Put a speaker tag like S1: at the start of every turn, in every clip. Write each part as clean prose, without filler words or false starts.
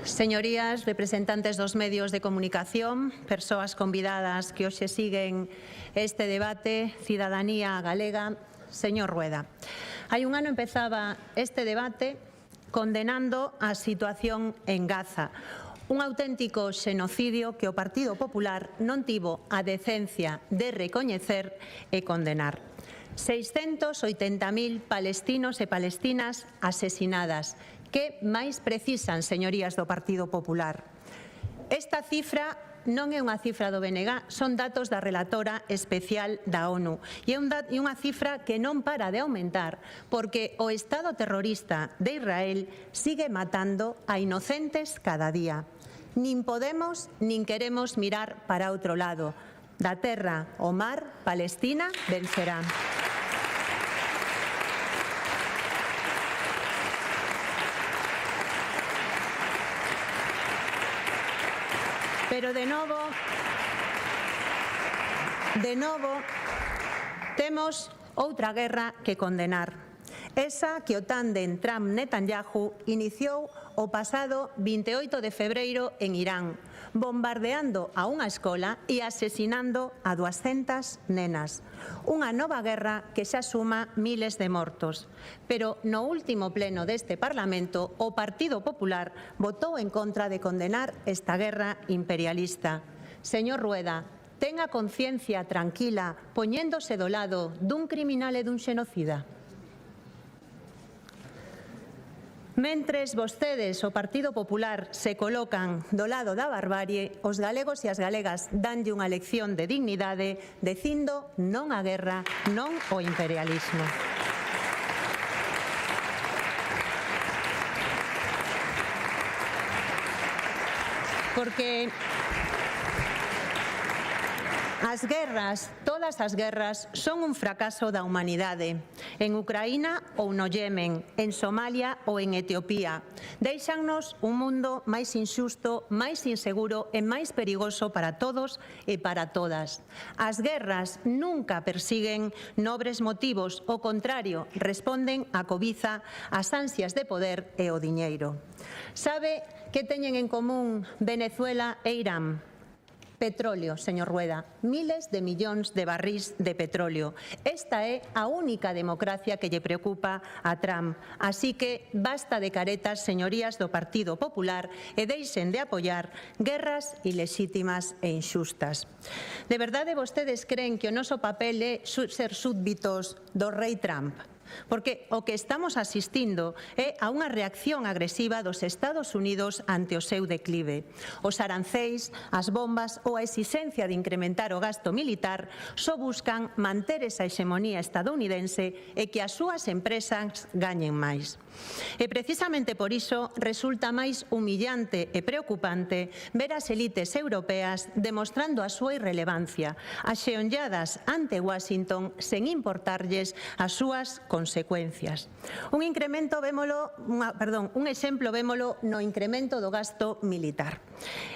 S1: Señorías, representantes dos medios de comunicación, persoas convidadas que hoxe siguen este debate, cidadanía galega, señor Rueda. Hai un ano empezaba este debate condenando a situación en Gaza, un auténtico xenocidio que o Partido Popular non tivo a decencia de recoñecer e condenar. 680.000 palestinos e palestinas asesinadas. Que máis precisan, señorías do Partido Popular? Esta cifra non é unha cifra do BNG, son datos da relatora especial da ONU. E é unha cifra que non para de aumentar porque o Estado terrorista de Israel sigue matando a inocentes cada día. Nin podemos nin queremos mirar para outro lado. Da terra ao mar, Palestina vencerá. Pero de novo, temos outra guerra que condenar. Esa que o tándem Trump-Netanyahu iniciou o pasado 28 de febreiro en Irán, bombardeando a unha escola e asesinando a 200 nenas. Unha nova guerra que xa suma miles de mortos. Pero no último pleno deste Parlamento, o Partido Popular votou en contra de condenar esta guerra imperialista. Señor Rueda, ten a conciencia tranquila poñéndose do lado dun criminal e dun xenocida? Mentres vostedes, o Partido Popular, se colocan do lado da barbarie, os galegos e as galegas danlle unha lección de dignidade dicindo non á guerra, non ao imperialismo. Porque as guerras, todas as guerras, son un fracaso da humanidade. En Ucraína ou no Yemen, en Somalia ou en Etiopía. Déixannos un mundo máis inxusto, máis inseguro e máis perigoso para todos e para todas. As guerras nunca persiguen nobres motivos, ao contrario, responden á cobiza, ás ansias de poder e o diñeiro. Sabe que teñen en común Venezuela e Irán? Petróleo, señor Rueda, miles de millóns de barrís de petróleo. Esta é a única democracia que lle preocupa a Trump. Así que basta de caretas, señorías do Partido Popular, e deixen de apoiar guerras ilexítimas e inxustas. De verdade vostedes creen que o noso papel é ser súbditos do rei Trump? Porque o que estamos asistindo é a unha reacción agresiva dos Estados Unidos ante o seu declive. Os aranceis, as bombas ou a exixencia de incrementar o gasto militar só buscan manter esa hexemonía estadounidense e que as súas empresas gañen máis. E precisamente por iso resulta máis humillante e preocupante ver as elites europeas demostrando a súa irrelevancia, axeonlladas ante Washington sen importarlles as súas consecuencias. Un exemplo vémolo no incremento do gasto militar.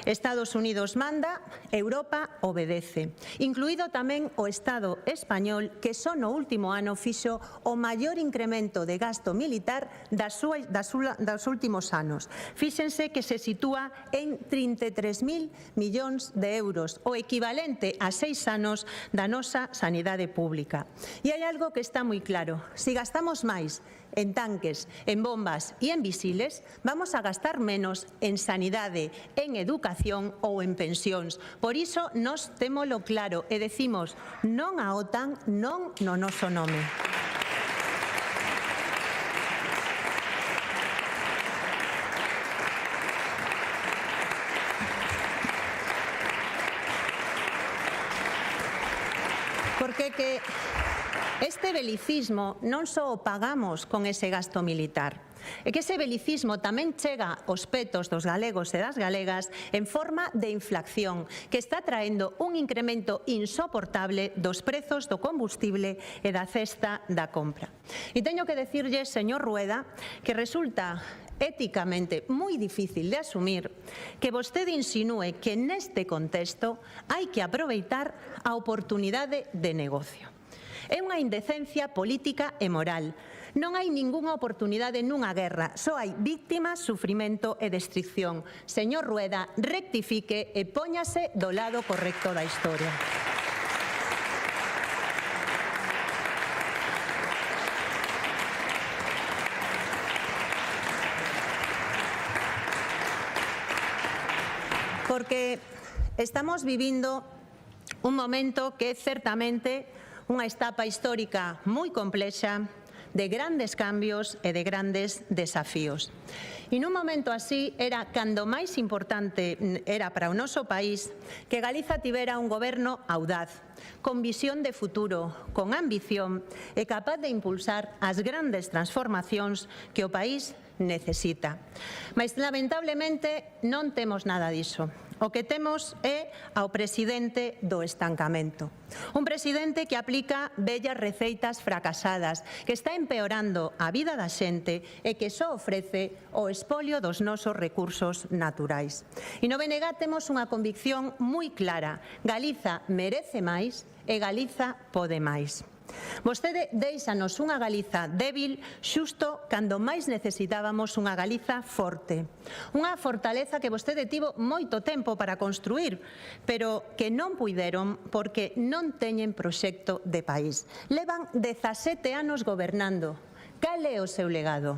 S1: Estados Unidos manda, Europa obedece, incluído tamén o Estado español, que só no último ano fixo o maior incremento de gasto militar dos últimos anos. Fíxense que se sitúa en 33.000 millóns de euros, o equivalente a 6 anos da nosa sanidade pública. E hai algo que está moi claro. Si gastamos máis en tanques, en bombas e en misiles, vamos a gastar menos en sanidade, en educación ou en pensións. Por iso, nós témolo claro e decimos non á OTAN, non no noso nome. Porque que este belicismo non só o pagamos con ese gasto militar, é que ese belicismo tamén chega aos petos dos galegos e das galegas en forma de inflación, que está traendo un incremento insoportable dos prezos do combustible e da cesta da compra. E teño que decirlle, señor Rueda, que resulta éticamente moi difícil de asumir que vostede insinúe que neste contexto hai que aproveitar a oportunidade de negocio. É unha indecencia política e moral. Non hai ningunha oportunidade nunha guerra, só hai víctimas, sufrimento e destrucción. Señor Rueda, rectifique e póñase do lado correcto da historia. Porque estamos vivindo un momento que é certamente unha etapa histórica moi complexa, de grandes cambios e de grandes desafíos. E nun momento así era cando máis importante era para o noso país que Galiza tivera un goberno audaz, con visión de futuro, con ambición e capaz de impulsar as grandes transformacións que o país necesita. Mais, lamentablemente, non temos nada diso. O que temos é ao presidente do estancamento. Un presidente que aplica vellas receitas fracasadas, que está empeorando a vida da xente e que só ofrece o espolio dos nosos recursos naturais. E no BNG temos unha convicción moi clara. Galiza merece máis e Galiza pode máis. Vostede déixanos unha Galiza débil xusto cando máis necesitábamos unha Galiza forte. Unha fortaleza que vostede tivo moito tempo para construir, pero que non puideron porque non teñen proxecto de país. Levan 17 anos gobernando. Cal é o seu legado?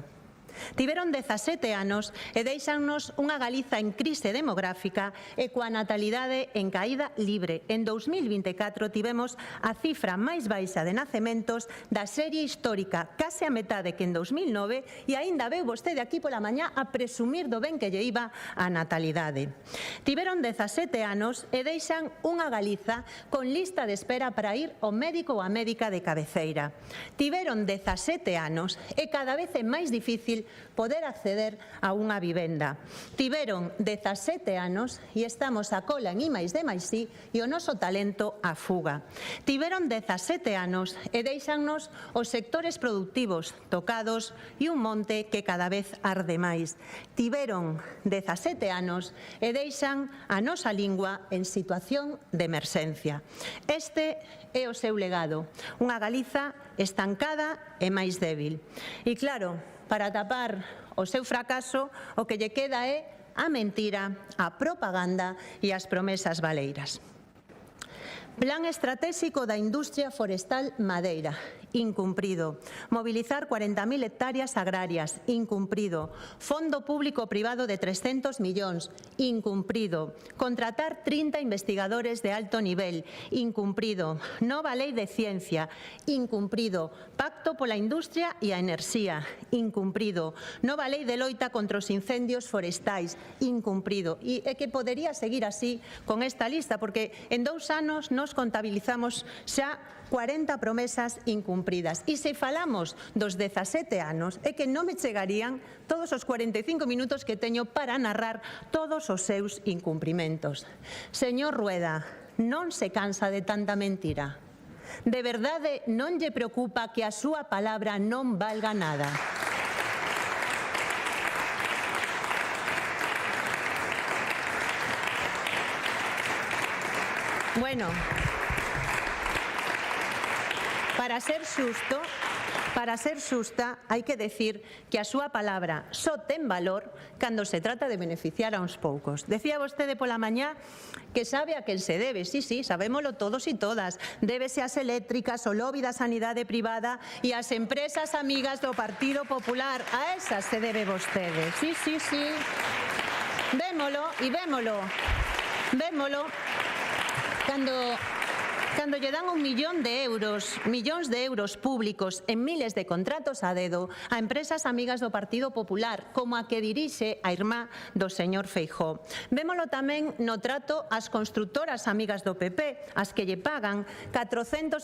S1: Tiveron 17 anos e deixannos unha Galiza en crise demográfica e coa natalidade en caída libre. En 2024 tivemos a cifra máis baixa de nacementos da serie histórica, case a metade que en 2009, e aínda veu vostede aquí pola mañá a presumir do ben que lle iba a natalidade. Tiveron 17 anos e deixan unha Galiza con lista de espera para ir ao médico ou a médica de cabeceira. Tiveron 17 anos e cada vez é máis difícil poder acceder a unha vivenda. Tiveron 17 anos e estamos a cola en I+D+I e o noso talento a fuga. Tiveron 17 anos e deixannos os sectores productivos tocados e un monte que cada vez arde máis. Tiveron 17 anos e deixan a nosa lingua en situación de emerxencia. Este é o seu legado, unha Galiza estancada e máis débil. E claro, para tapar o seu fracaso, o que lle queda é a mentira, a propaganda e as promesas baleiras. Plan estratégico da industria forestal madeira, incumprido. Mobilizar 40.000 hectáreas agrarias, incumprido. Fondo público-privado de 300 millóns, incumprido. Contratar 30 investigadores de alto nivel, incumprido. Nova lei de ciencia, incumprido. Pacto pola industria e a enerxía, incumprido. Nova lei de loita contra os incendios forestais, incumprido. E é que podería seguir así con esta lista, porque en 2 anos nos contabilizamos xa 40 promesas incumpridas. E se falamos dos 17 anos, é que non me chegarían todos os 45 minutos que teño para narrar todos os seus incumprimentos. Señor Rueda, non se cansa de tanta mentira? De verdade non lle preocupa que a súa palabra non valga nada? Bueno, para ser xusta, hai que decir que a súa palabra só ten valor cando se trata de beneficiar a uns poucos. Decía vostede pola mañá que sabe a quen se debe. Sí, sabémolo todos e todas. Débese ás eléctricas, o lobby da sanidade privada e ás empresas amigas do Partido Popular. A esas se debe vostede. Sí. Vémolo e vémolo. Cando lle dan 1 millón de euros, millóns de euros públicos en miles de contratos a dedo a empresas amigas do Partido Popular, como a que dirixe a irmá do señor Feijóo. Vémolo tamén no trato ás constructoras amigas do PP, as que lle pagan 480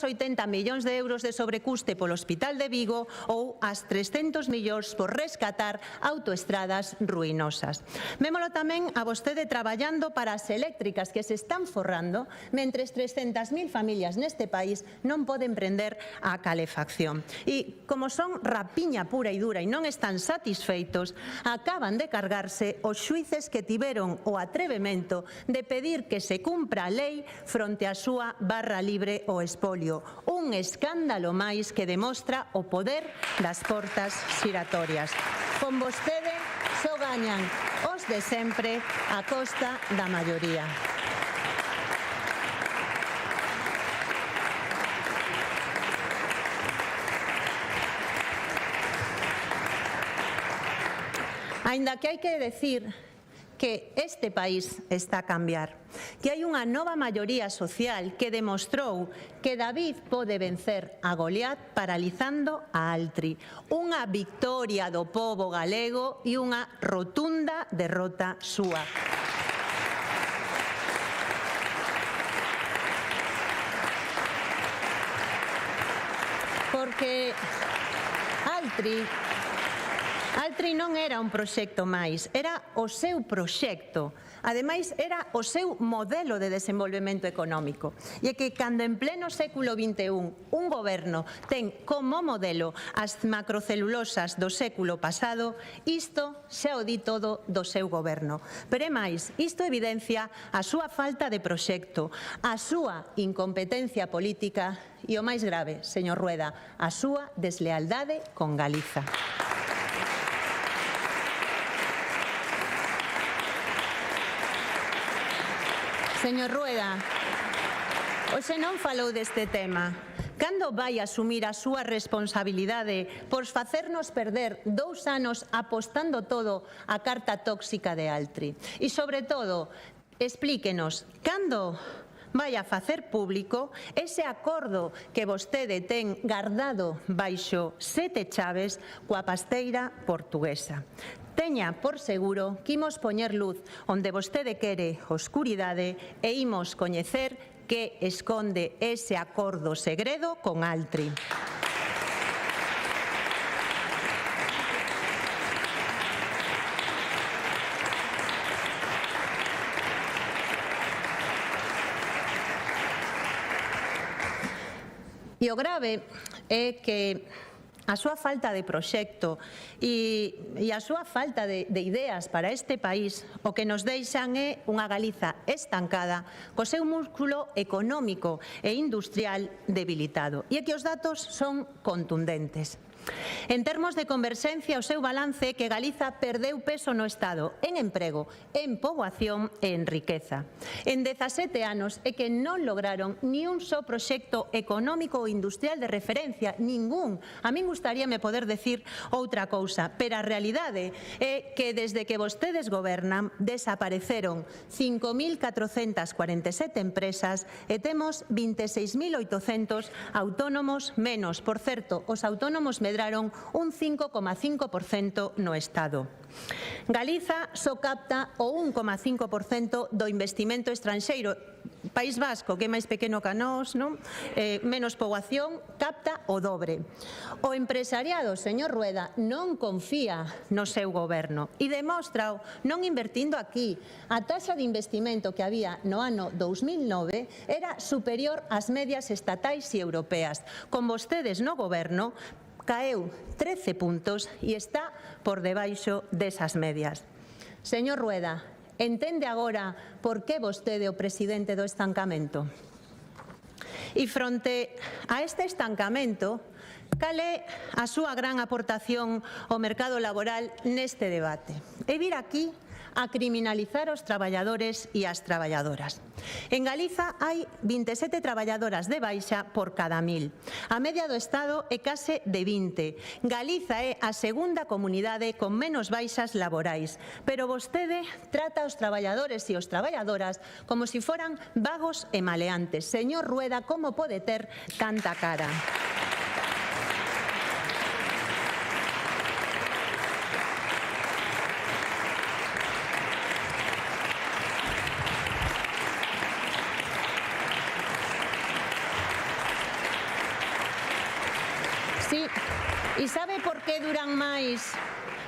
S1: millóns de euros de sobrecuste polo Hospital de Vigo ou as 300 millóns por rescatar autoestradas ruinosas. Vémolo tamén a vostede traballando para as eléctricas que se están forrando, mentres 300.000 familias neste país non poden prender a calefacción. E, como son rapiña pura e dura e non están satisfeitos, acaban de cargarse os xuíces que tiveron o atrevemento de pedir que se cumpra a lei fronte á súa barra libre o espolio. Un escándalo máis que demostra o poder das portas xiratorias. Con vostede só gañan os de sempre a costa da maioría. Aínda que hai que decir que este país está a cambiar, que hai unha nova maioría social que demostrou que David pode vencer a Goliat paralizando a Altri. Unha victoria do pobo galego e unha rotunda derrota súa. Porque Altri non era un proxecto máis, era o seu proxecto. Ademais, era o seu modelo de desenvolvemento económico. E é que cando en pleno século XXI un goberno ten como modelo as macrocelulosas do século pasado, isto xa o di todo do seu goberno. Pero é máis, isto evidencia a súa falta de proxecto, a súa incompetencia política e o máis grave, señor Rueda, a súa deslealdade con Galiza. Señor Rueda, hoxe non falou deste tema. Cando vai asumir a súa responsabilidade por facernos perder 2 anos apostando todo á carta tóxica de Altri? E, sobre todo, explíquenos, cando vai a facer público ese acordo que vostede ten guardado baixo 7 chaves coa pasteira portuguesa? Teña por seguro que imos poñer luz onde vostede quere oscuridade e imos coñecer que esconde ese acordo segredo con Altri. E o grave é que a súa falta de proxecto e a súa falta de ideas para este país o que nos deixan é unha Galiza estancada co seu músculo económico e industrial debilitado. E é que os datos son contundentes. En termos de converxencia, o seu balance é que Galiza perdeu peso no Estado en emprego, en poboación e en riqueza. En 17 anos é que non lograron ni un só proxecto económico ou industrial de referencia, ningún. A min gustaríame poder decir outra cousa, pero a realidade é que desde que vostedes gobernan desapareceron 5.447 empresas e temos 26.800 autónomos menos. Por certo, os autónomos medraron un 5,5% no Estado. Galiza só capta o 1,5% do investimento estranxeiro. País Vasco, que é máis pequeno que nós, non? Menos poboación, capta o dobre. O empresariado, señor Rueda, non confía no seu goberno e demóstrao non invertindo aquí. A taxa de investimento que había no ano 2009 era superior ás medias estatais e europeas. Con vostedes no goberno, caeu 13 puntos e está por debaixo desas medias. Señor Rueda, entende agora por que vostede é o presidente do estancamento? E fronte a este estancamento, cal é a súa gran aportación ao mercado laboral neste debate? É vir aquí a criminalizar os traballadores e as traballadoras. En Galiza hai 27 traballadoras de baixa por cada 1000. A media do Estado é case de 20. Galiza é a segunda comunidade con menos baixas laborais. Pero vostede trata os traballadores e os traballadoras como se foran vagos e maleantes. Señor Rueda, como pode ter tanta cara? Sí, e sabe por que duran máis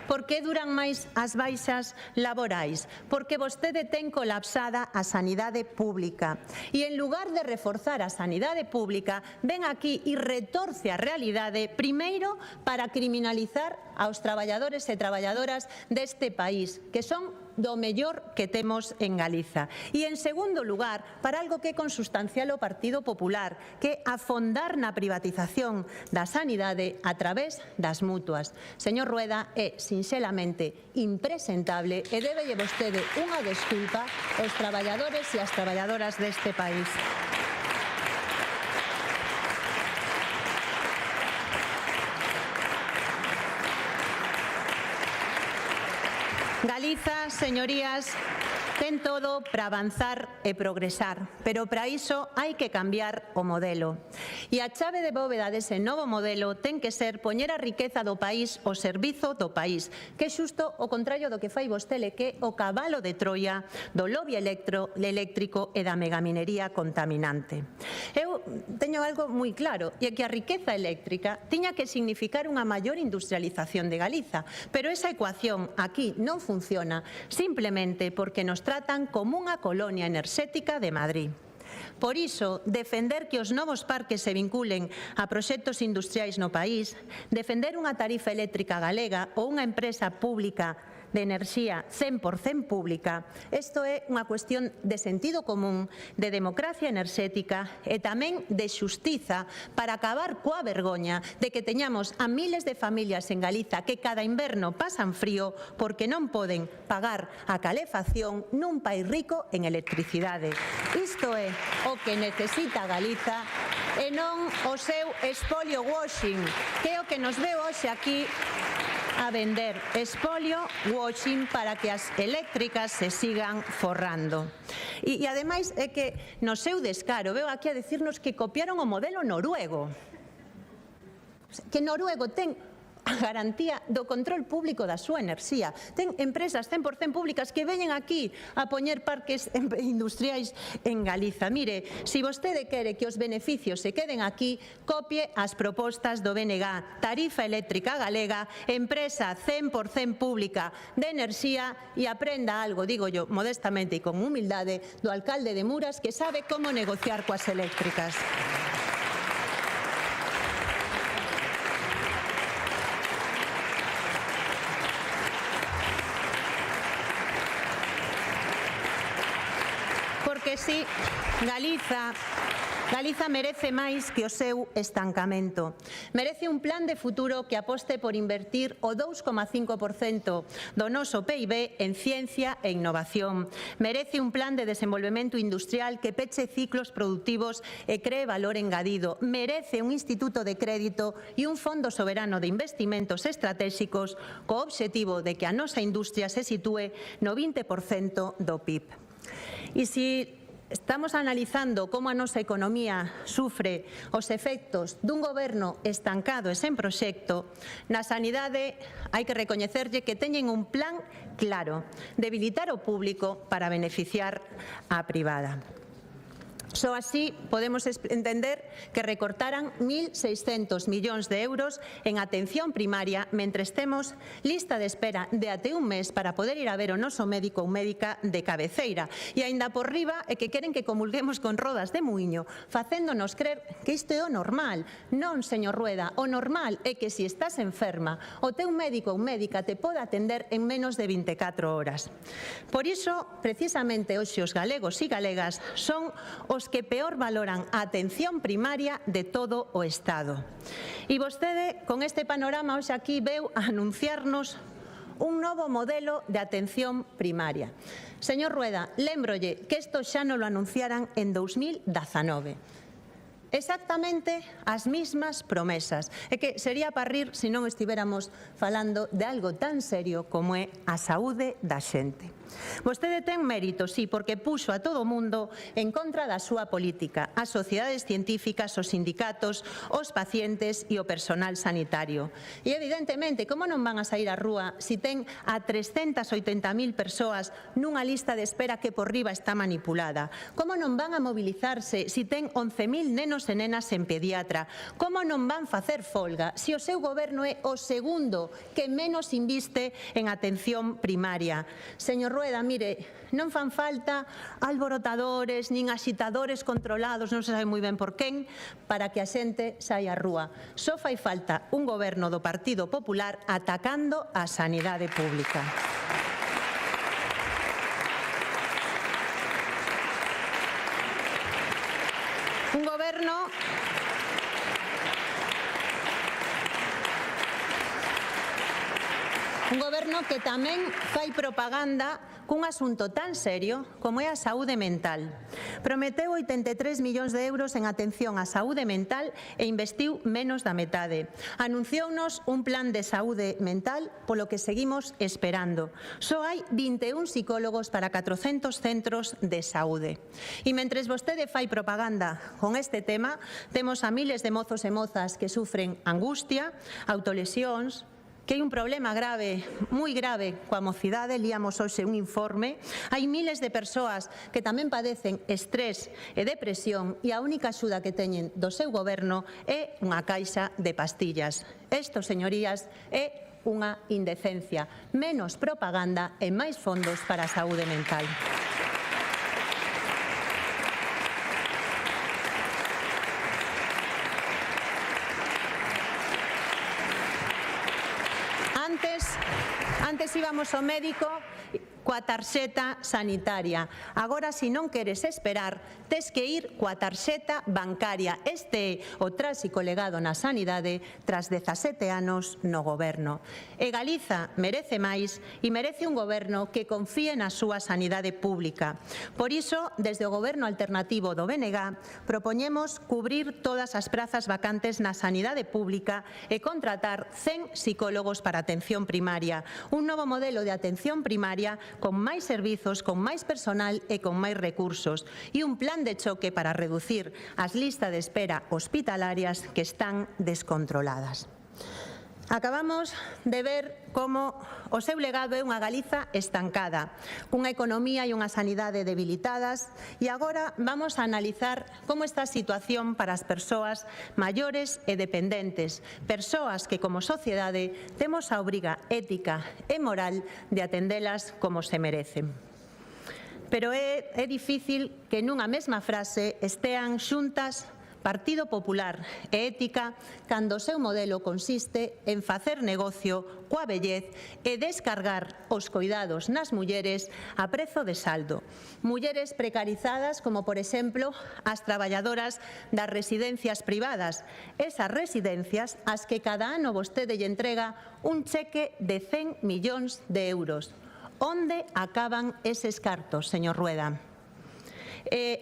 S1: Por que duran máis as baixas laborais? Porque vostede ten colapsada a sanidade pública. E en lugar de reforzar a sanidade pública, ven aquí e retorce a realidade, primeiro para criminalizar aos traballadores e traballadoras deste país, que son do mellor que temos en Galiza. E, en segundo lugar, para algo que é consustancial ao Partido Popular, que é afondar na privatización da sanidade a través das mutuas. Señor Rueda, é sinxelamente impresentable e débelle vostede unha desculpa aos traballadores e ás traballadoras deste país. Galiza, señorías, ten todo para avanzar e progresar, pero para iso hai que cambiar o modelo. E a chave de bóveda dese novo modelo ten que ser poñer a riqueza do país ao servizo do país, que é xusto o contrario do que fai vostede, que é o cabalo de Troia do lobby eléctrico e da megaminería contaminante. Eu teño algo moi claro, e é que a riqueza eléctrica tiña que significar unha maior industrialización de Galiza, pero esa ecuación aquí non funciona simplemente porque nos tratan como unha colonia enerxética de Madrid. Por iso, defender que os novos parques se vinculen a proxectos industriais no país, defender unha tarifa eléctrica galega ou unha empresa pública de enerxía 100% pública, isto é unha cuestión de sentido común, de democracia enerxética e tamén de xustiza para acabar coa vergoña de que teñamos a miles de familias en Galiza que cada inverno pasan frío porque non poden pagar a calefacción nun país rico en electricidade. Isto é o que necesita Galiza e non o seu expolio washing, que é o que nos veu hoxe aquí a vender, expolio washing para que as eléctricas se sigan forrando. E ademais é que no seu descaro veo aquí a decirnos que copiaron o modelo noruego. Que Noruego ten a garantía do control público da súa enerxía. Ten empresas 100% públicas que veñen aquí a poñer parques industriais en Galiza. Mire, se vostede quere que os beneficios se queden aquí, copie as propostas do BNG, tarifa eléctrica galega, empresa 100% pública de enerxía e aprenda algo, digo yo, modestamente e con humildade, do alcalde de Muras que sabe como negociar coas eléctricas. Porque si, Galiza merece máis que o seu estancamento. Merece un plan de futuro que aposte por invertir o 2,5% do noso PIB en ciencia e innovación. Merece un plan de desenvolvemento industrial que peche ciclos productivos e cree valor engadido. Merece un instituto de crédito e un fondo soberano de investimentos estratégicos co obxectivo de que a nosa industria se sitúe no 20% do PIB. E se estamos analizando como a nosa economía sufre os efectos dun goberno estancado e sen proxecto, na sanidade hai que recoñecerlle que teñen un plan claro, debilitar o público para beneficiar á privada. Só así podemos entender que recortaran 1.600 millóns de euros en atención primaria mentres temos lista de espera de até un mes para poder ir a ver o noso médico ou médica de cabeceira. E aínda por riba é que queren que comulguemos con rodas de muiño, facéndonos crer que isto é o normal. Non, señor Rueda, o normal é que se estás enferma, o teu médico ou médica te pode atender en menos de 24 horas. Por iso, precisamente hoxe os galegos e galegas son os que peor valoran a atención primaria de todo o Estado. E vostede, con este panorama, hoxe aquí veu a anunciarnos un novo modelo de atención primaria. Señor Rueda, lémbrolle que isto xa non lo anunciaran en 2019. Exactamente as mismas promesas. É que sería para rir se non estivéramos falando de algo tan serio como é a saúde da xente. Vostede ten mérito, sí, porque puxo a todo o mundo en contra da súa política, as sociedades científicas, os sindicatos, os pacientes e o personal sanitario. E, evidentemente, como non van a sair á rúa se ten a 380.000 persoas nunha lista de espera que por riba está manipulada? Como non van a mobilizarse se ten 11.000 nenos e nenas en pediatra? Como non van facer folga se o seu goberno é o segundo que menos inviste en atención primaria? Señor Rueda, mire, non fan falta alborotadores nin axitadores controlados, non se sabe moi ben por quen, para que a xente saia á rúa. Só fai falta un goberno do Partido Popular atacando a sanidade pública. Un goberno que tamén fai propaganda cun asunto tan serio como é a saúde mental. Prometeu 83 millóns de euros en atención á saúde mental e investiu menos da metade. Anunciounos un plan de saúde mental polo que seguimos esperando. Só hai 21 psicólogos para 400 centros de saúde. E mentres vostede fai propaganda con este tema, temos a miles de mozos e mozas que sufren angustia, autolesións, que hai un problema grave, moi grave, coa mocidade. Líamos hoxe un informe. Hai miles de persoas que tamén padecen estrés e depresión e a única axuda que teñen do seu goberno é unha caixa de pastillas. Isto, señorías, é unha indecencia. Menos propaganda e máis fondos para a saúde mental. Antes íbamos ao médico coa tarxeta sanitaria. Agora, se non queres esperar, tes que ir coa tarxeta bancaria. Este é o tráxico legado na sanidade tras 17 anos no goberno. E Galiza merece máis e merece un goberno que confíe na súa sanidade pública. Por iso, desde o goberno alternativo do BNG, propoñemos cubrir todas as prazas vacantes na sanidade pública e contratar 100 psicólogos para atención primaria. Un novo modelo de atención primaria con máis servizos, con máis personal e con máis recursos, e un plan de choque para reducir as listas de espera hospitalarias que están descontroladas. Acabamos de ver como o seu legado é unha Galiza estancada, cunha economía e unha sanidade debilitadas, e agora vamos a analizar como está a situación para as persoas maiores e dependentes, persoas que como sociedade temos a obriga ética e moral de atendelas como se merecen. Pero é difícil que nunha mesma frase estean xuntas Partido Popular e Ética cando o seu modelo consiste en facer negocio coa vellez e descargar os coidados nas mulleres a prezo de saldo. Mulleres precarizadas como, por exemplo, as traballadoras das residencias privadas, esas residencias ás que cada ano vostede lle entrega un cheque de 100 millóns de euros. Onde acaban eses cartos, señor Rueda?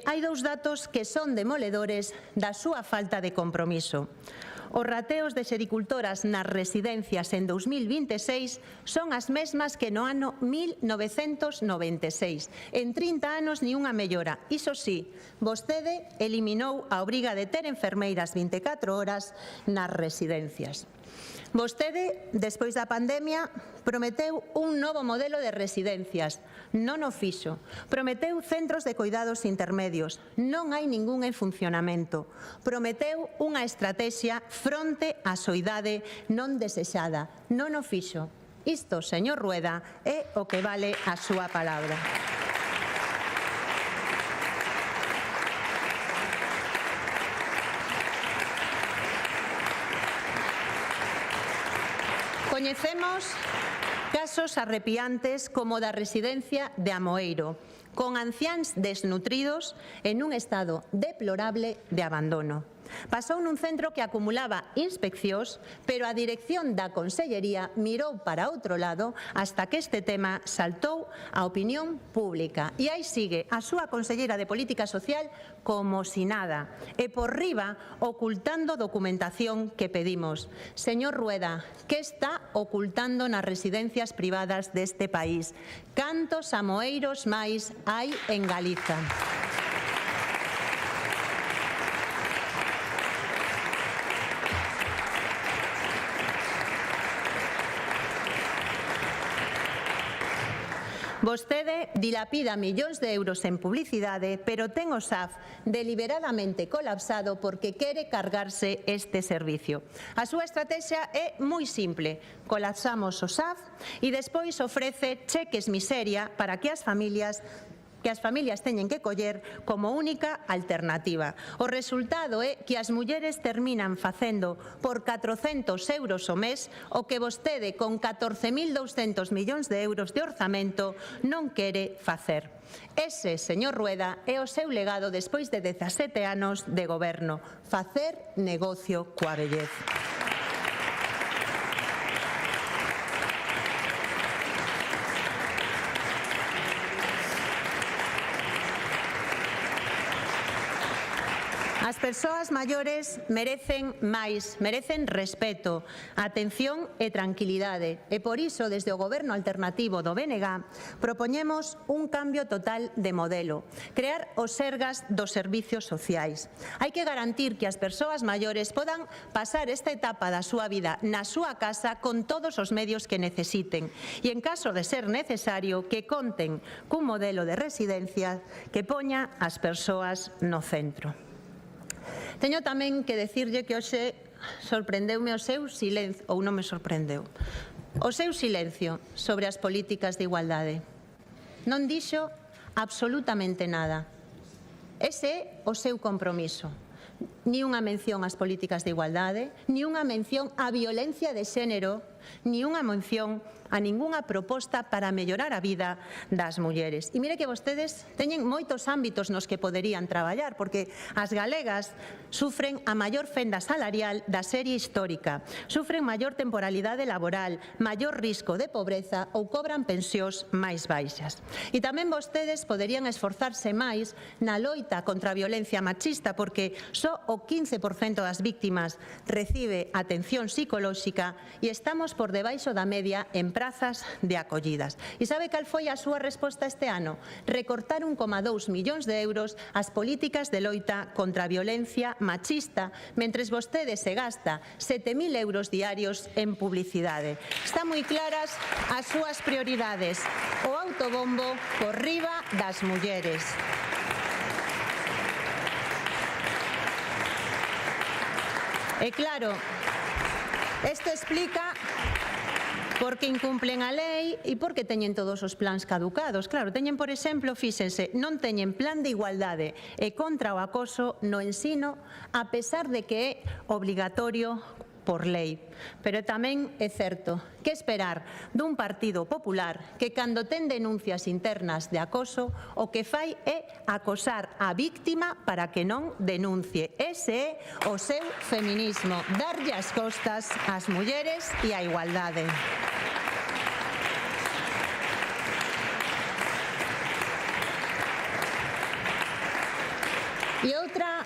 S1: Hai dous datos que son demoledores da súa falta de compromiso. Os rateos de xericultoras nas residencias en 2026 son as mesmas que no ano 1996. En 30 anos ni unha mellora. Iso sí, vostede eliminou a obriga de ter enfermeiras 24 horas nas residencias. Vostede, despois da pandemia, prometeu un novo modelo de residencias. Non o fixo. Prometeu centros de cuidados intermedios. Non hai ningún en funcionamento. Prometeu unha estratexia fronte á soidade non desexada. Non o fixo. Isto, señor Rueda, é o que vale a súa palabra. Coñecemos casos arrepiantes como da residencia de Amoeiro, con anciáns desnutridos en un estado deplorable de abandono. Pasou nun centro que acumulaba inspeccións, pero a dirección da Consellería mirou para outro lado hasta que este tema saltou á opinión pública. E aí sigue a súa conselleira de Política Social como si nada, e por riba ocultando documentación que pedimos. Señor Rueda, que está ocultando nas residencias privadas deste país? Cantos amoeiros máis hai en Galiza? Vostede dilapida millóns de euros en publicidade, pero ten o SAF deliberadamente colapsado porque quere cargarse este servicio. A súa estrategia é moi simple. Colapsamos o SAF e despois ofrece cheques miseria para que as familias teñen que coller como única alternativa. O resultado é que as mulleres terminan facendo por 400 euros o mes o que vostede con 14.200 millóns de euros de orzamento non quere facer. Ese, señor Rueda, é o seu legado despois de 17 anos de goberno: facer negocio coa vellez. As persoas maiores merecen máis, merecen respeto, atención e tranquilidade. E por iso, desde o Goberno alternativo do BNG, propoñemos un cambio total de modelo, crear os sergas dos servicios sociais. Hai que garantir que as persoas maiores podan pasar esta etapa da súa vida na súa casa con todos os medios que necesiten e, en caso de ser necesario, que conten cun modelo de residencia que poña as persoas no centro. Teño tamén que dicirlle que hoxe sorprendeume o seu silencio, ou non me sorprendeu, o seu silencio sobre as políticas de igualdade. Non dixo absolutamente nada. Ese é o seu compromiso. Ni unha mención ás políticas de igualdade, ni unha mención á violencia de xénero, ni unha mención a ningunha proposta para mellorar a vida das mulleres. E mire que vostedes teñen moitos ámbitos nos que poderían traballar, porque as galegas sufren a maior fenda salarial da serie histórica, sufren maior temporalidade laboral, maior risco de pobreza ou cobran pensións máis baixas. E tamén vostedes poderían esforzarse máis na loita contra a violencia machista, porque só o 15% das víctimas recibe atención psicolóxica e estamos por debaixo da media en prazas de acollidas. E sabe cal foi a súa resposta este ano? Recortar 1,2 millóns de euros as políticas de loita contra a violencia machista, mentres vostede se gasta 7.000 euros diarios en publicidade. Están moi claras as súas prioridades. O autobombo por riba das mulleres. E claro, isto explica porque incumplen a lei e porque teñen todos os plans caducados. Claro, teñen, por exemplo, fíxense, non teñen plan de igualdade e contra o acoso no ensino, a pesar de que é obligatorio por lei. Pero tamén é certo que esperar dun Partido Popular que, cando ten denuncias internas de acoso, o que fai é acosar a víctima para que non denuncie. Ese é o seu feminismo, darlle as costas ás mulleres e á igualdade. E outra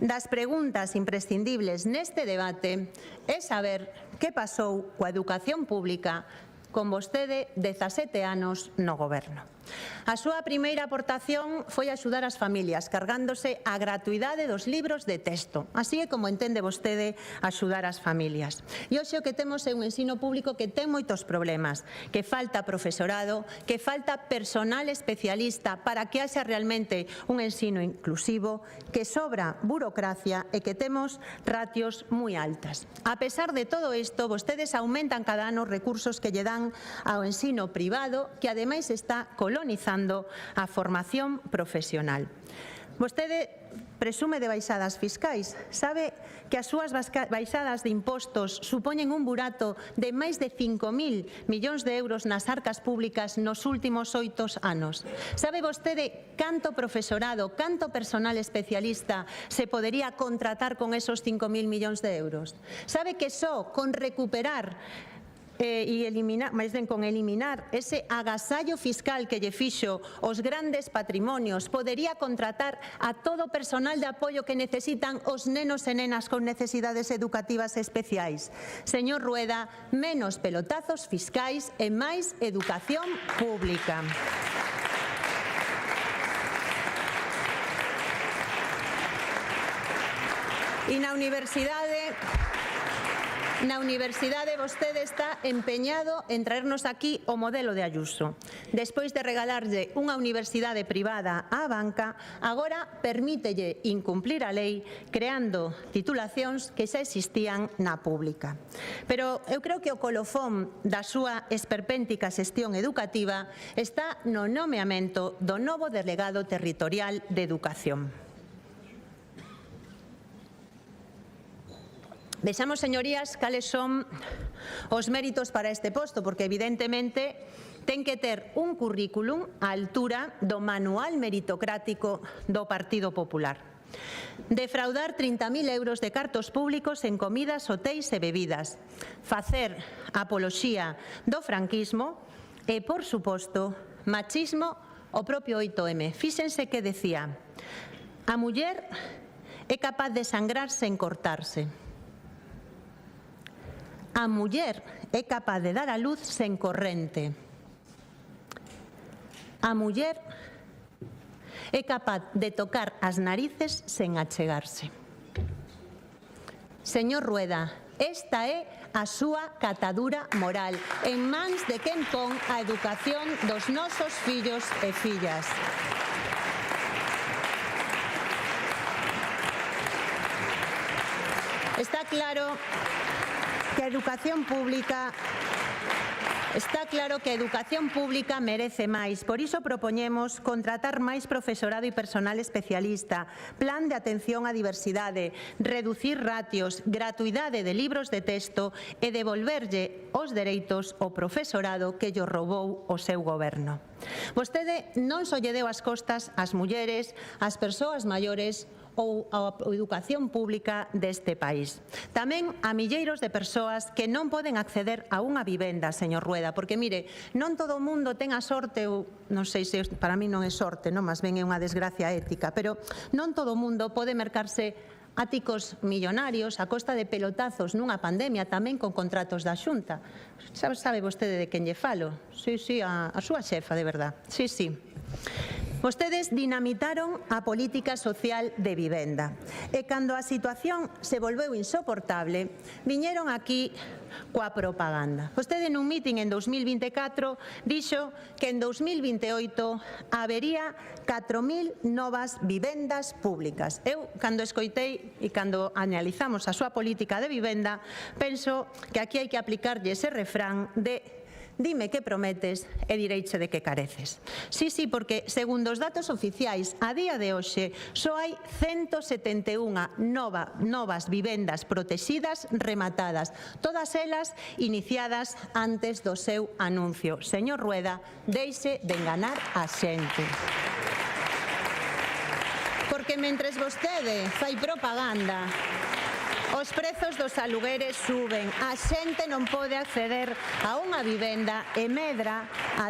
S1: das preguntas imprescindibles neste debate é saber que pasou coa educación pública con vostede 17 anos no goberno. A súa primeira aportación foi axudar as familias, cargándose a gratuidade dos libros de texto. Así é como entende vostede axudar as familias. E hoxe o que temos é un ensino público que ten moitos problemas, que falta profesorado, que falta personal especialista para que haxa realmente un ensino inclusivo, que sobra burocracia e que temos ratios moi altas. A pesar de todo isto, vostedes aumentan cada ano os recursos que lle dan ao ensino privado, que ademais está colonizando a formación profesional. Vostede presume de baixadas fiscais. Sabe que as súas baixadas de impostos supoñen un burato de máis de 5.000 millóns de euros nas arcas públicas nos últimos 8 anos. Sabe vostede canto profesorado, canto personal especialista se podería contratar con esos 5.000 millóns de euros? Sabe que só con recuperar e eliminar, máis ben con eliminar ese agasallo fiscal que lle fixo os grandes patrimonios, podería contratar a todo o personal de apoio que necesitan os nenos e nenas con necesidades educativas especiais. Señor Rueda, menos pelotazos fiscais e máis educación pública. E na Universidade vostede está empeñado en traernos aquí o modelo de Ayuso. Despois de regalarlle unha universidade privada á banca, agora permítelle incumplir a lei creando titulacións que xa existían na pública. Pero eu creo que o colofón da súa esperpéntica xestión educativa está no nomeamento do novo delegado territorial de Educación. Vexamos, señorías, cales son os méritos para este posto, porque evidentemente ten que ter un currículum á altura do manual meritocrático do Partido Popular. Defraudar 30.000 euros de cartos públicos en comidas, hotéis e bebidas, facer apoloxía do franquismo e, por suposto, machismo o propio 8M. Fíxense que decía: a muller é capaz de sangrar sen cortarse. A muller é capaz de dar a luz sen corrente. A muller é capaz de tocar as narices sen achegarse. Señor Rueda, esta é a súa catadura moral en mans de quen pon a educación dos nosos fillos e fillas. Está claro que a educación pública merece máis. Por iso propoñemos contratar máis profesorado e personal especialista, plan de atención á diversidade, reducir ratios, gratuidade de libros de texto e devolverlle os dereitos ao profesorado que llo roubou o seu goberno. Vostede non só lle deu as costas ás mulleres, ás persoas maiores ou a educación pública deste país. Tamén a milleiros de persoas que non poden acceder a unha vivenda, señor Rueda, porque, mire, non todo o mundo ten a sorte, ou non sei se para mí non é sorte, non, máis ben é unha desgracia ética, pero non todo o mundo pode mercarse áticos millonarios a costa de pelotazos nunha pandemia, tamén con contratos da Xunta. Sabe vostede de quen lle falo? Sí, a súa xefa, de verdad. Sí. Vostedes dinamitaron a política social de vivenda e cando a situación se volveu insoportable, viñeron aquí coa propaganda. Vostede nun mitin en 2024 dixo que en 2028 habería 4.000 novas vivendas públicas. Eu, cando escoitei e cando analizamos a súa política de vivenda, penso que aquí hai que aplicarlle ese refrán de dime que prometes e direiche de que careces. Sí, porque, segundo os datos oficiais, a día de hoxe só hai 171 novas vivendas protexidas rematadas, todas elas iniciadas antes do seu anuncio. Señor Rueda, deixe de enganar a xente. Porque mentres vostede fai propaganda, os prezos dos alugueres suben, a xente non pode acceder a unha vivenda e medra a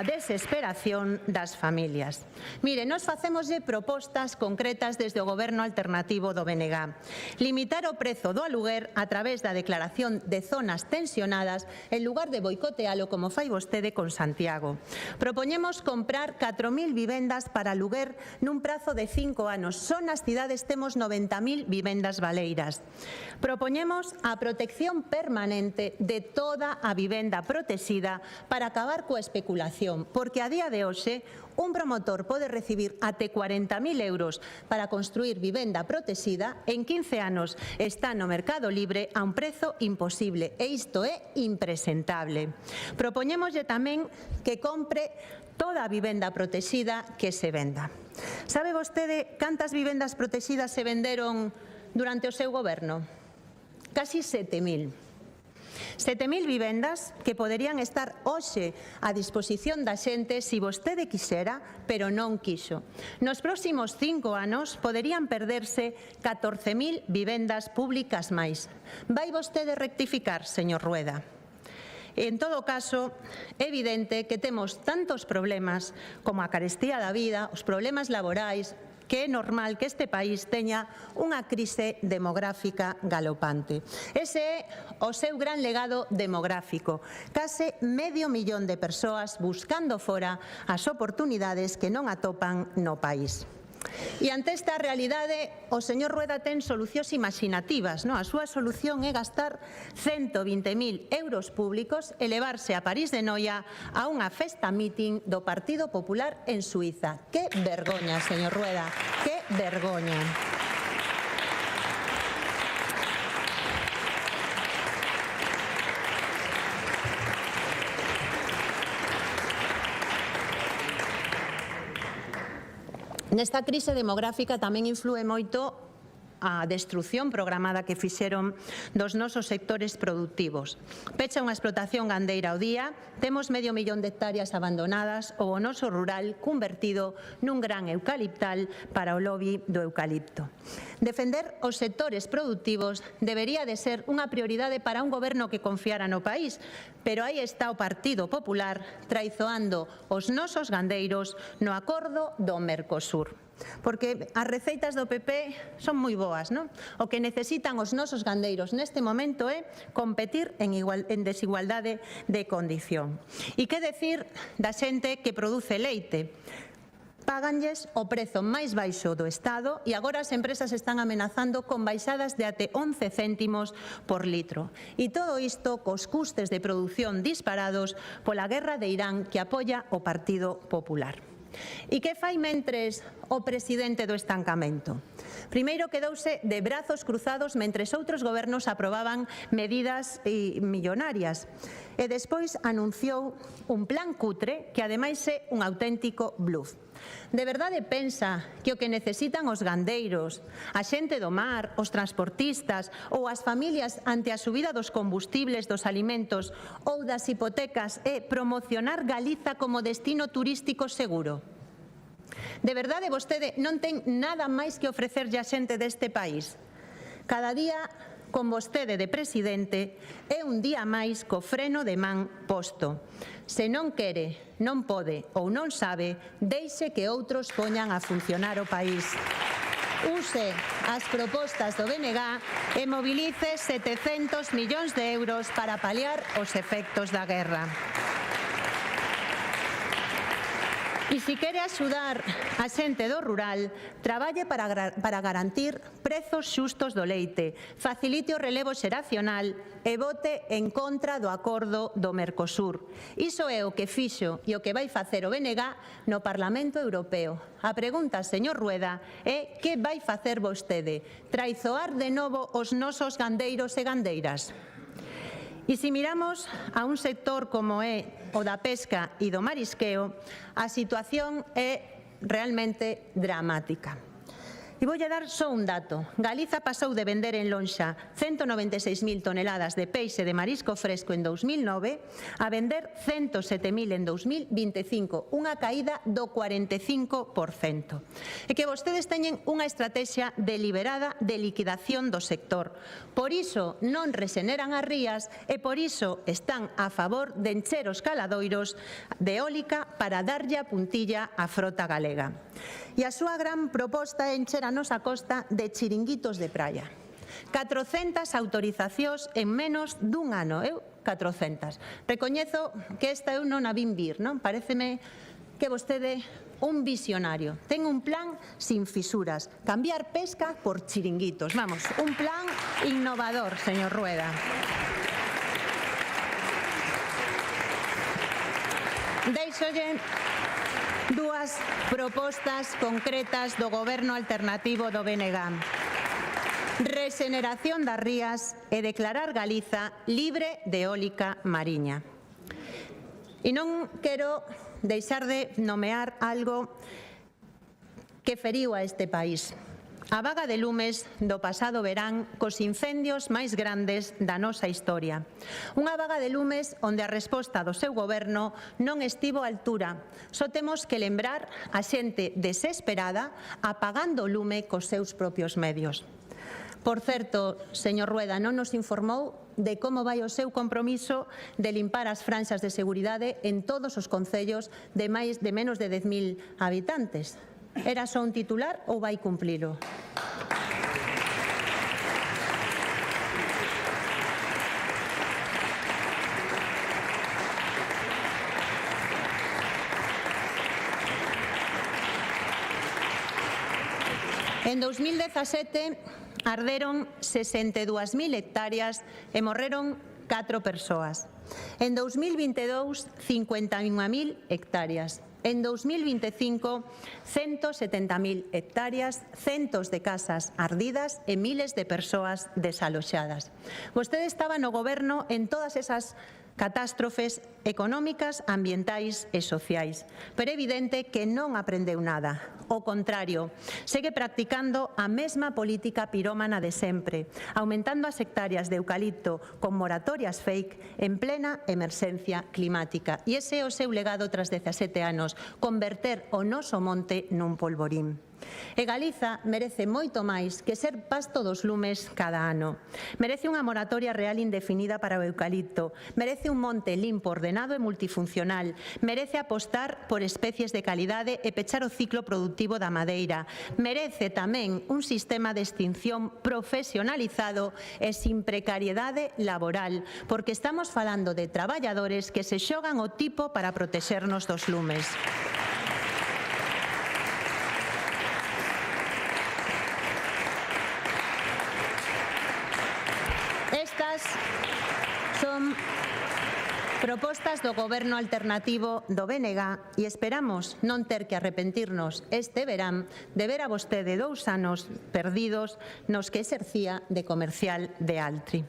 S1: desesperación das familias. Mire, nós facémoslle propostas concretas desde o Goberno alternativo do BNG. Limitar o prezo do aluguer a través da declaración de zonas tensionadas en lugar de boicotealo como fai vostede con Santiago. Propoñemos comprar 4.000 vivendas para aluguer nun prazo de 5 anos. Só nas cidades temos 90.000 vivendas baleiras. sociais. Propoñemos a protección permanente de toda a vivenda protexida para acabar coa especulación, porque a día de hoxe un promotor pode recibir até 40.000 euros para construir vivenda protexida, en 15 anos está no mercado libre a un prezo imposible e isto é impresentable. Propoñémoslle tamén que compre toda a vivenda protexida que se venda. Sabe vostede cantas vivendas protexidas se venderon durante o seu goberno? Casi 7.000. 7.000 vivendas que poderían estar hoxe a disposición da xente se vostede quixera, pero non quixo. Nos próximos 5 anos poderían perderse 14.000 vivendas públicas máis. Vai vostede rectificar, señor Rueda? En todo caso, é evidente que temos tantos problemas como a carestía da vida, os problemas laborais, que é normal que este país teña unha crise demográfica galopante. Ese é o seu gran legado demográfico. Case medio millón de persoas buscando fora as oportunidades que non atopan no país. E ante esta realidade, o señor Rueda ten solucións imaxinativas. A súa solución é gastar 120.000 euros públicos e levarse a París de Noia a unha festa meeting do Partido Popular en Suiza. ¡Qué vergoña, señor Rueda! ¡Qué vergoña! Nesta crise demográfica tamén inflúe moito a destrucción programada que fixeron dos nosos sectores productivos. Pecha unha explotación gandeira ao día, temos medio millón de hectáreas abandonadas ou o noso rural convertido nun gran eucaliptal para o lobby do eucalipto. Defender os sectores productivos debería de ser unha prioridade para un goberno que confiara no país, pero aí está o Partido Popular traizoando os nosos gandeiros no acordo do Mercosur. Porque as receitas do PP son moi boas, non? O que necesitan os nosos gandeiros neste momento é competir en desigualdade de condición. E que decir da xente que produce leite? Páganlles o prezo máis baixo do Estado e agora as empresas están amenazando con baixadas de até 11 céntimos por litro. E todo isto cos custes de produción disparados pola guerra de Irán que apoia o Partido Popular. E que fai mentres o presidente do estancamento? Primeiro quedouse de brazos cruzados mentres outros gobernos aprobaban medidas millonarias e despois anunciou un plan cutre que ademais é un auténtico bluff. De verdade pensa que o que necesitan os gandeiros, a xente do mar, os transportistas ou as familias ante a subida dos combustibles, dos alimentos ou das hipotecas é promocionar Galiza como destino turístico seguro? De verdade vostede non ten nada máis que ofrecerlle a xente deste país? Cada día con vostede de presidente é un día máis co freno de man posto. Se non quere, non pode ou non sabe, deixe que outros poñan a funcionar o país. Use as propostas do BNG e mobilice 700 millóns de euros para paliar os efectos da guerra. E se quere axudar a xente do rural, traballe para garantir prezos xustos do leite, facilite o relevo xeracional e vote en contra do acordo do Mercosur. Iso é o que fixo e o que vai facer o BNG no Parlamento Europeo. A pregunta, señor Rueda, é que vai facer vostede? Traizoar de novo os nosos gandeiros e gandeiras? E se miramos a un sector como é o da pesca e do marisqueo, a situación é realmente dramática. E voulle dar só un dato. Galiza pasou de vender en lonxa 196.000 toneladas de peixe de marisco fresco en 2009 a vender 107.000 en 2025, unha caída do 45%. E que vostedes teñen unha estrategia deliberada de liquidación do sector. Por iso non rexeneran as rías e por iso están a favor de encher os caladoiros de eólica para darlle a puntilla á frota galega. E a súa gran proposta é encher a nosa costa de chiringuitos de praia. 400 autorizacións en menos dun ano. 400. Recoñezo que esta eu non a vin vir, non? Paréceme que vostede un visionario. Ten un plan sin fisuras. Cambiar pesca por chiringuitos. Vamos, un plan innovador, señor Rueda. Deixolle dúas propostas concretas do Goberno alternativo do BNG. Rexeneración das rías e declarar Galiza libre de eólica mariña. E non quero deixar de nomear algo que feriu a este país. A vaga de lumes do pasado verán cos incendios máis grandes da nosa historia. Unha vaga de lumes onde a resposta do seu goberno non estivo á altura. Só temos que lembrar a xente desesperada apagando o lume cos seus propios medios. Por certo, señor Rueda, non nos informou de como vai o seu compromiso de limpar as franxas de seguridade en todos os concellos de menos de 10.000 habitantes. Era só un titular ou vai cumplilo? En 2017 arderon 62.000 hectáreas e morreron 4 persoas. En 2022, 51.000 hectáreas. En 2025, 170.000 hectáreas, centos de casas ardidas e miles de persoas desaloxadas. Vostede estaba no goberno en todas esas catástrofes económicas, ambientais e sociais, pero é evidente que non aprendeu nada. Ao contrario, segue practicando a mesma política pirómana de sempre, aumentando as hectáreas de eucalipto con moratorias fake en plena emerxencia climática. E ese é o seu legado tras 17 anos, converter o noso monte nun polvorín. E Galiza merece moito máis que ser pasto dos lumes cada ano. Merece unha moratoria real indefinida para o eucalipto, merece un monte limpo, ordenado e multifuncional, merece apostar por especies de calidade e pechar o ciclo productivo da madeira, merece tamén un sistema de extinción profesionalizado e sin precariedade laboral, porque estamos falando de traballadores que se xogan o tipo para protexernos dos lumes. Estas son propostas do Goberno alternativo do BNG e esperamos non ter que arrepentirnos este verán de ver a vostede 2 anos perdidos nos que exercía de comercial de Altri.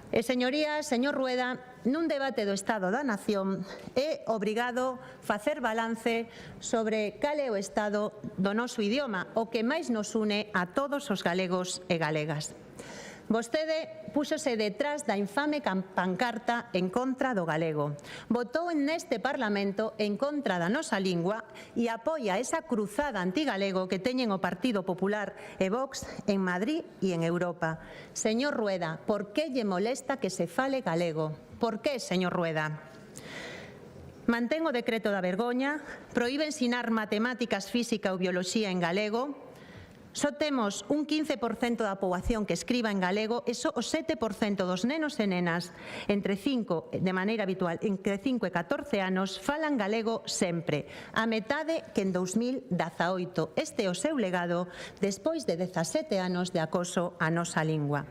S1: E, señorías, señor Rueda, nun debate do Estado da Nación é obrigado facer balance sobre cal é o estado do noso idioma, o que máis nos une a todos os galegos e galegas. Vostede púxose detrás da infame pancarta en contra do galego. Votou neste Parlamento en contra da nosa lingua e apoia esa cruzada antigalego que teñen o Partido Popular e Vox en Madrid e en Europa. Señor Rueda, por que lle molesta que se fale galego? Por que, señor Rueda? Mantén o decreto da vergoña, proíbe ensinar matemáticas, física ou bioloxía en galego. Só temos un 15% da poboación que escriba en galego e só o 7% dos nenos e nenas entre 5 e 14 anos falan galego sempre, a metade que en 2018. Este é o seu legado despois de 17 anos de acoso á nosa lingua.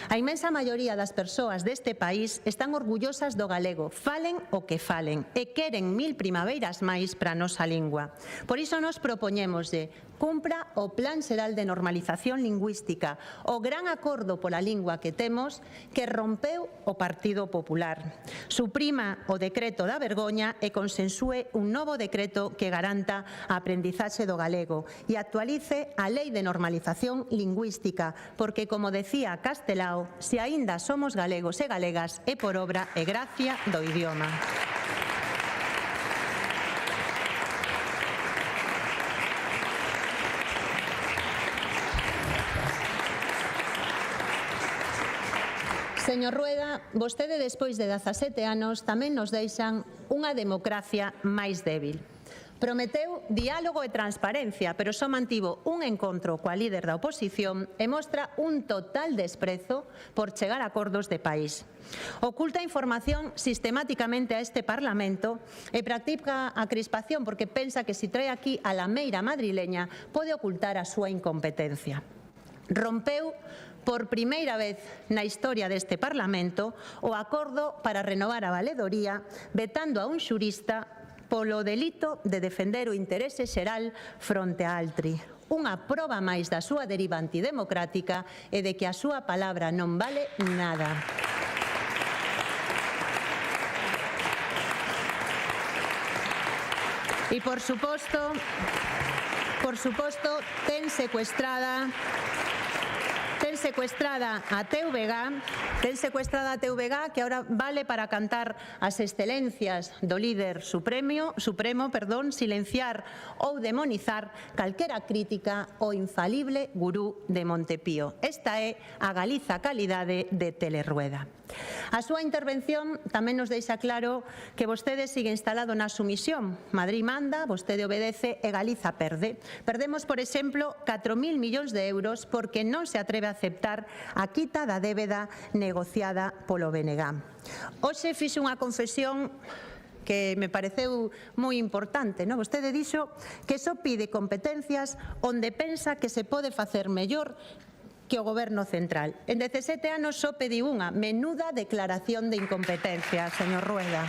S1: A inmensa maioría das persoas deste país están orgullosas do galego, falen o que falen e queren 1000 primaveiras máis para a nosa lingua. Por iso nos propoñémoslle cumpra o Plan Xeral de Normalización Lingüística, o gran acordo pola lingua que temos que rompeu o Partido Popular. Suprima o decreto da vergoña e consensúe un novo decreto que garanta a aprendizaxe do galego e actualice a Lei de Normalización Lingüística, porque, como decía Castelao, se aínda somos galegos e galegas é por obra e gracia do idioma. Señor Rueda, vostede despois de 17 anos tamén nos deixan unha democracia máis débil. Prometeu diálogo e transparencia, pero só mantivo un encontro coa líder da oposición e mostra un total desprezo por chegar a acordos de país. Oculta información sistemáticamente a este Parlamento e practica a crispación porque pensa que se trae aquí a la meira madrileña pode ocultar a súa incompetencia. Rompeu por primeira vez na historia deste Parlamento o acordo para renovar a valedoría vetando a un xurista polo delito de defender o interese xeral fronte a Altri. Unha proba máis da súa deriva antidemocrática e de que a súa palabra non vale nada. E, por suposto, ten secuestrada a TVG, que ahora vale para cantar as excelencias do líder supremo, silenciar ou demonizar calquera crítica ao infalible gurú de Montepío. Esta é a Galiza calidade de Telerueda. A súa intervención tamén nos deixa claro que vostede sigue instalado na sumisión. Madrid manda, vostede obedece e Galiza perde. Perdemos, por exemplo, 4.000 millóns de euros porque non se atreve a aceptar a quita da débeda negociada polo BNG. Hoxe fixe unha confesión que me pareceu moi importante. Vostede dixo que só pide competencias onde pensa que se pode facer mellor que o Goberno central. En 17 anos só pediu unha menuda declaración de incompetencia, señor Rueda.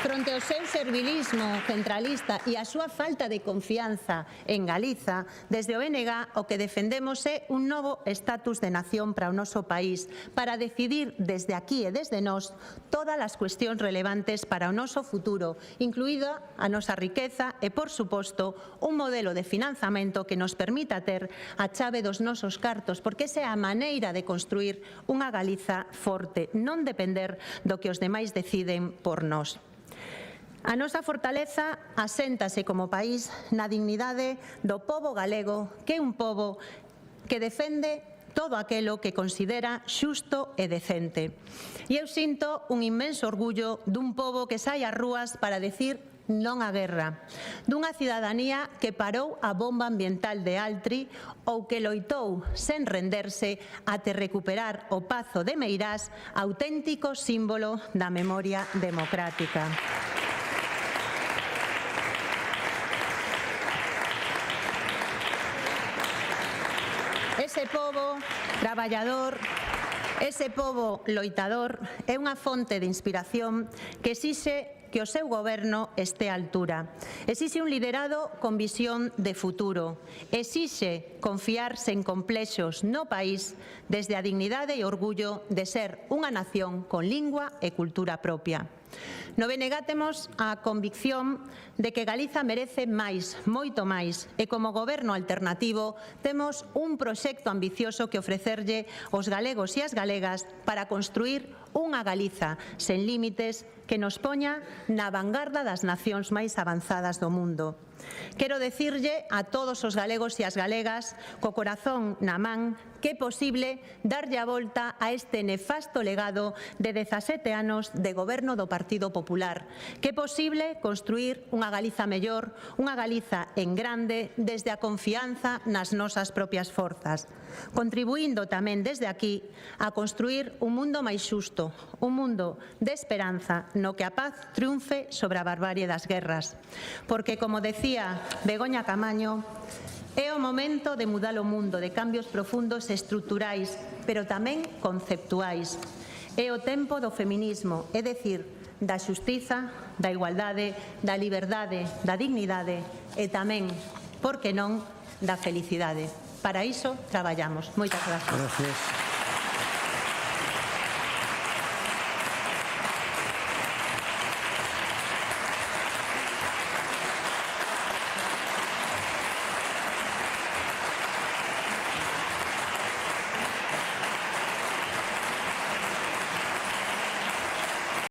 S1: Fronte ao seu servilismo centralista e a súa falta de confianza en Galiza, desde o BNG o que defendemos é un novo estatus de nación para o noso país, para decidir desde aquí e desde nós todas as cuestións relevantes para o noso futuro, incluída a nosa riqueza e, por suposto, un modelo de financiamento que nos permita ter a chave dos nosos cartos, porque esa é a maneira de construir unha Galiza forte, non depender do que os demais deciden por nós. A nosa fortaleza aséntase como país na dignidade do pobo galego, que é un pobo que defende todo aquilo que considera xusto e decente. E eu sinto un inmenso orgullo dun pobo que sai ás rúas para decir non á guerra, dunha cidadanía que parou a bomba ambiental de Altri ou que loitou sen renderse até recuperar o Pazo de Meirás, auténtico símbolo da memoria democrática. Ese pobo traballador, ese pobo loitador é unha fonte de inspiración que exixe que o seu goberno este á altura. Exixe un liderado con visión de futuro. Exixe confiar sen complexos no país desde a dignidade e orgullo de ser unha nación con lingua e cultura propia. No BNG temos a convicción de que Galiza merece máis, moito máis, e como goberno alternativo temos un proxecto ambicioso que ofrecerlle aos galegos e as galegas para construir unha Galiza sen límites que nos poña na vanguarda das nacións máis avanzadas do mundo. Quero dicirlle a todos os galegos e as galegas, co corazón na man, que é posible darlle a volta a este nefasto legado de 17 anos de goberno do Partido Popular, que é posible construir unha Galiza mellor, unha Galiza en grande desde a confianza nas nosas propias forzas, contribuindo tamén desde aquí a construir un mundo máis xusto, un mundo de esperanza no que a paz triunfe sobre a barbarie das guerras. Porque, como decía Begoña Camaño, é o momento de mudar o mundo, de cambios profundos e estruturais, pero tamén conceptuais. É o tempo do feminismo, é dicir, da xustiza, da igualdade, da liberdade, da dignidade e tamén, por que non, da felicidade. Para iso traballamos. Moitas gracias.